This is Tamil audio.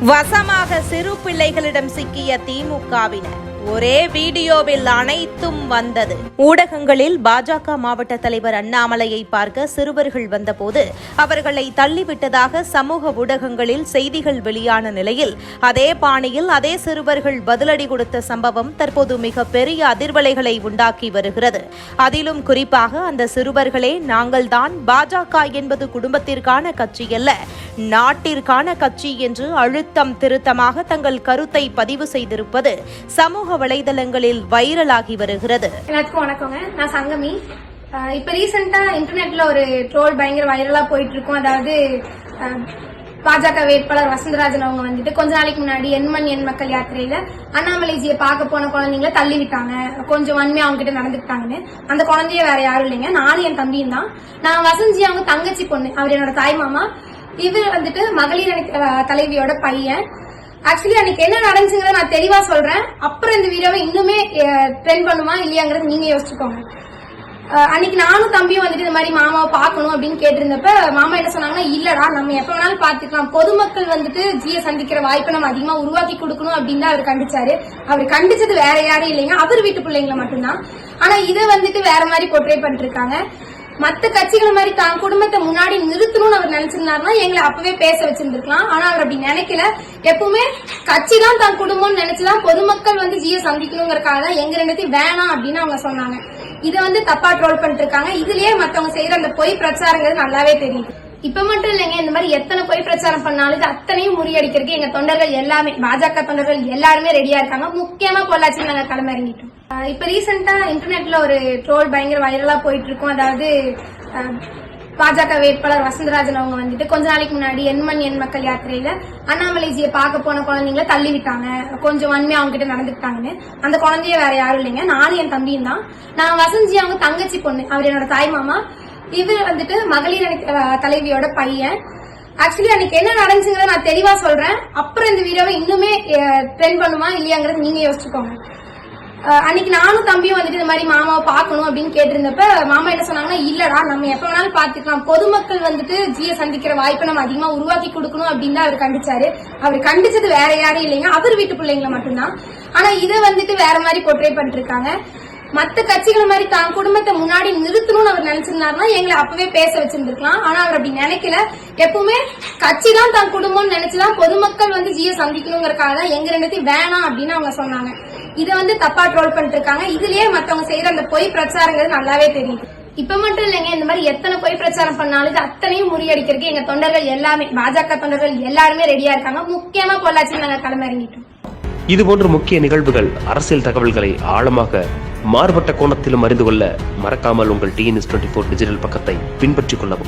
வசமாக சிறு பிள்ளைகளிடம் சிக்கிய திமுகவினர். ஒரே வீடியோவில் அனைத்தும் வந்தது. ஊடகங்களில் பாஜக மாவட்ட தலைவர் அண்ணாமலையை பார்க்க சிறுவர்கள் வந்தபோது அவர்களை தள்ளிவிட்டதாக சமூக ஊடகங்களில் செய்திகள் வெளியான நிலையில் அதே பாணியில் அதே சிறுவர்கள் பதிலடி கொடுத்த சம்பவம் தற்போது மிக பெரிய அதிர்வலைகளை உண்டாக்கி வருகிறது. அதிலும் குறிப்பாக அந்த சிறுவர்களே நாங்கள்தான் பாஜக என்பது குடும்பத்திற்கான கட்சியல்ல, நாட்டிற்கான கட்சி என்று அழுத்தம் திருத்தமாக தங்கள் கருத்தை பதிவு செய்திருப்பது சமூக வலைதளங்களில் வைரலாகி வருகிறது. எல்லாத்துக்கும் வணக்கங்க, நான் சங்கமி. இப்ப ரீசெண்டா இன்டர்நெட்ல ஒரு ட்ரோல் பயங்கர வைரலா போயிட்டு இருக்கும். அதாவது பாஜக வேட்பாளர் வசந்தராஜன் அவங்க வந்துட்டு கொஞ்ச நாளைக்கு முன்னாடி எண் மக்கள் யாத்திரையில அண்ணாமலைஜியை பார்க்க போன குழந்தைங்கள தள்ளி விட்டாங்க, கொஞ்சம் வன்மையா அவங்க கிட்ட நடந்துக்கிட்டாங்கன்னு. அந்த குழந்தைய வேற யாரும் இல்லைங்க, நானும் என் தம்பியும் தான். நான் வசந்தி அவங்க தங்கச்சி பொண்ணு, அவர் என்னோட தாய் மாமா. இவர் வந்துட்டு மகளிர் அணி தலைவியோட பையன். ஆக்சுவலி அன்னைக்கு என்ன நடந்துச்சுங்கிறத நான் தெளிவா சொல்றேன். அப்புறம் இந்த வீடியோவை இன்னுமே ட்ரெண்ட் பண்ணுமா இல்லையாங்கிறது நீங்க யோசிச்சுக்கோங்க. அன்னைக்கு நானும் தம்பியும் வந்துட்டு இந்த மாதிரி மாமாவை பார்க்கணும் அப்படின்னு கேட்டிருந்தப்ப மாமா என்ன சொன்னாங்கன்னா, இல்லடா நம்ம எப்ப வேணாலும் பாத்துக்கலாம், பொதுமக்கள் வந்துட்டு ஜியை சந்திக்கிற வாய்ப்பை நம்ம அதிகமா உருவாக்கி கொடுக்கணும் அப்படின்னு தான் அவர் கண்டிச்சாரு. அவர் கண்டிச்சது வேற யாரும் இல்லைங்க, அவர் வீட்டு பிள்ளைங்களை மட்டும்தான். ஆனா இதை வந்துட்டு வேற மாதிரி போர்ட்ரே பண்ணிட்டு இருக்காங்க. மத்த கட்சிகள் மாதிரி தான் குடும்பத்தை முன்னாடி நிறுத்தணும்னு அவர் நினைச்சிருந்தாருன்னா எங்களை அப்பவே பேச வச்சிருந்திருக்கலாம். ஆனா அவர் அப்படி நினைக்கல. எப்பவுமே கட்சி தான் தான் குடும்பம்னு நினைச்சுதான் பொதுமக்கள் வந்து ஜியை சந்திக்கணுங்கிறக்காக தான் எங்க ரெண்டுத்தையும் வேணாம் அப்படின்னு அவங்க சொன்னாங்க. இதை வந்து தப்பா ட்ரோல் பண்ணிட்டு இருக்காங்க. இதுலயே மத்தவங்க செய்யற அந்த பொய் பிரச்சாரங்கிறது நல்லாவே தெரியுது. இப்ப மட்டும் இல்லைங்க, இந்த மாதிரி எத்தனை பொய் பிரச்சாரம் பண்ணாலும் இது அத்தனையும் முறியடிக்கிறதுக்கு எங்க தொண்டர்கள் எல்லாமே, பாஜக தொண்டர்கள் எல்லாருமே ரெடியா இருக்காங்க. முக்கியமா பொள்ளாச்சியில் நாங்க களம் இறங்கிட்டோம். இப்ப ரீசெண்டா இன்டர்நெட்ல ஒரு ட்ரோல் பயங்கர வைரலா போயிட்டு இருக்கும். அதாவது பாஜக வேட்பாளர் வசந்தராஜன் அவங்க வந்துட்டு கொஞ்ச நாளைக்கு முன்னாடி எண் மக்கள் யாத்திரையில அண்ணாமலைஜியை பார்க்க போன குழந்தைங்கள தள்ளி விட்டாங்க, கொஞ்சம் வன்மையா அவங்க கிட்ட நடந்துக்கிட்டாங்கன்னு. அந்த குழந்தைய வேற யாரும் இல்லைங்க, நானும் என் தம்பியும் தான். நான் வசந்தி அவங்க தங்கச்சி பொண்ணு, அவர் என்னோட தாய் மாமா. இவர் வந்துட்டு மகளிர் அணி தலைவியோட பையன். ஆக்சுவலி அன்னைக்கு என்ன நடந்துச்சுங்கிறத நான் தெளிவா சொல்றேன். அப்புறம் இந்த வீடியோவை இன்னுமே ட்ரெண்ட் பண்ணுமா இல்லையாங்கிறது நீங்க யோசிச்சுக்கோங்க. அன்னைக்கு நானும் தம்பியும் வந்துட்டு இந்த மாதிரி மாமாவை பார்க்கணும் அப்படின்னு கேட்டிருந்தப்ப மாமா என்ன சொன்னாங்கன்னா, இல்லடா நம்ம எப்ப வேணாலும் பாத்துக்கலாம், பொதுமக்கள் வந்துட்டு ஜியை சந்திக்கிற வாய்ப்பை நம்ம அதிகமா உருவாக்கி கொடுக்கணும் அப்படின்னு தான் அவர் கண்டிச்சாரு. அவர் கண்டிச்சது வேற யாரும் இல்லைங்க, அவர் வீட்டு பிள்ளைங்களை மட்டும்தான். ஆனா இதை வந்துட்டு வேற மாதிரி போர்ட்ரே பண்ணிட்டு இருக்காங்க. மத்த கட்சிகள் மாதிரி தான் குடும்பத்தை முன்னாடி நிறுத்தணும்னு அவர் நினைச்சிருந்தாருன்னா எங்களை அப்பவே பேச வச்சிருந்திருக்கலாம். ஆனா அவர் அப்படி நினைக்கல. எப்பவுமே கட்சி தான் தான் குடும்பம்னு நினைச்சுதான் பொதுமக்கள் வந்து ஜியை சந்திக்கணுங்கிறக்காக தான் எங்க ரெண்டுத்தையும் வேணாம் அப்படின்னு அவங்க சொன்னாங்க. இதை வந்து தப்பா ட்ரோல் பண்ணிட்டு இருக்காங்க. இதுலயே மத்தவங்க செய்யற அந்த பொய் பிரச்சாரங்கிறது நல்லாவே தெரியுது. இப்ப மட்டும் இல்லைங்க, இந்த மாதிரி எத்தனை பொய் பிரச்சாரம் பண்ணாலும் இது அத்தனையும் முறியடிக்கிறதுக்கு எங்க தொண்டர்கள் எல்லாமே, பாஜக தொண்டர்கள் எல்லாருமே ரெடியா இருக்காங்க. முக்கியமா பொள்ளாச்சியில் நாங்க களம் இறங்கிட்டோம். இதுபோன்ற முக்கிய நிகழ்வுகள், அரசியல் தகவல்களை ஆழமாக மாறுபட்ட கோணத்திலும் அறிந்து கொள்ள மறக்காமல் உங்கள் TNS24 டிஜிட்டல் பக்கத்தை பின்பற்றிக் கொள்ளவும்.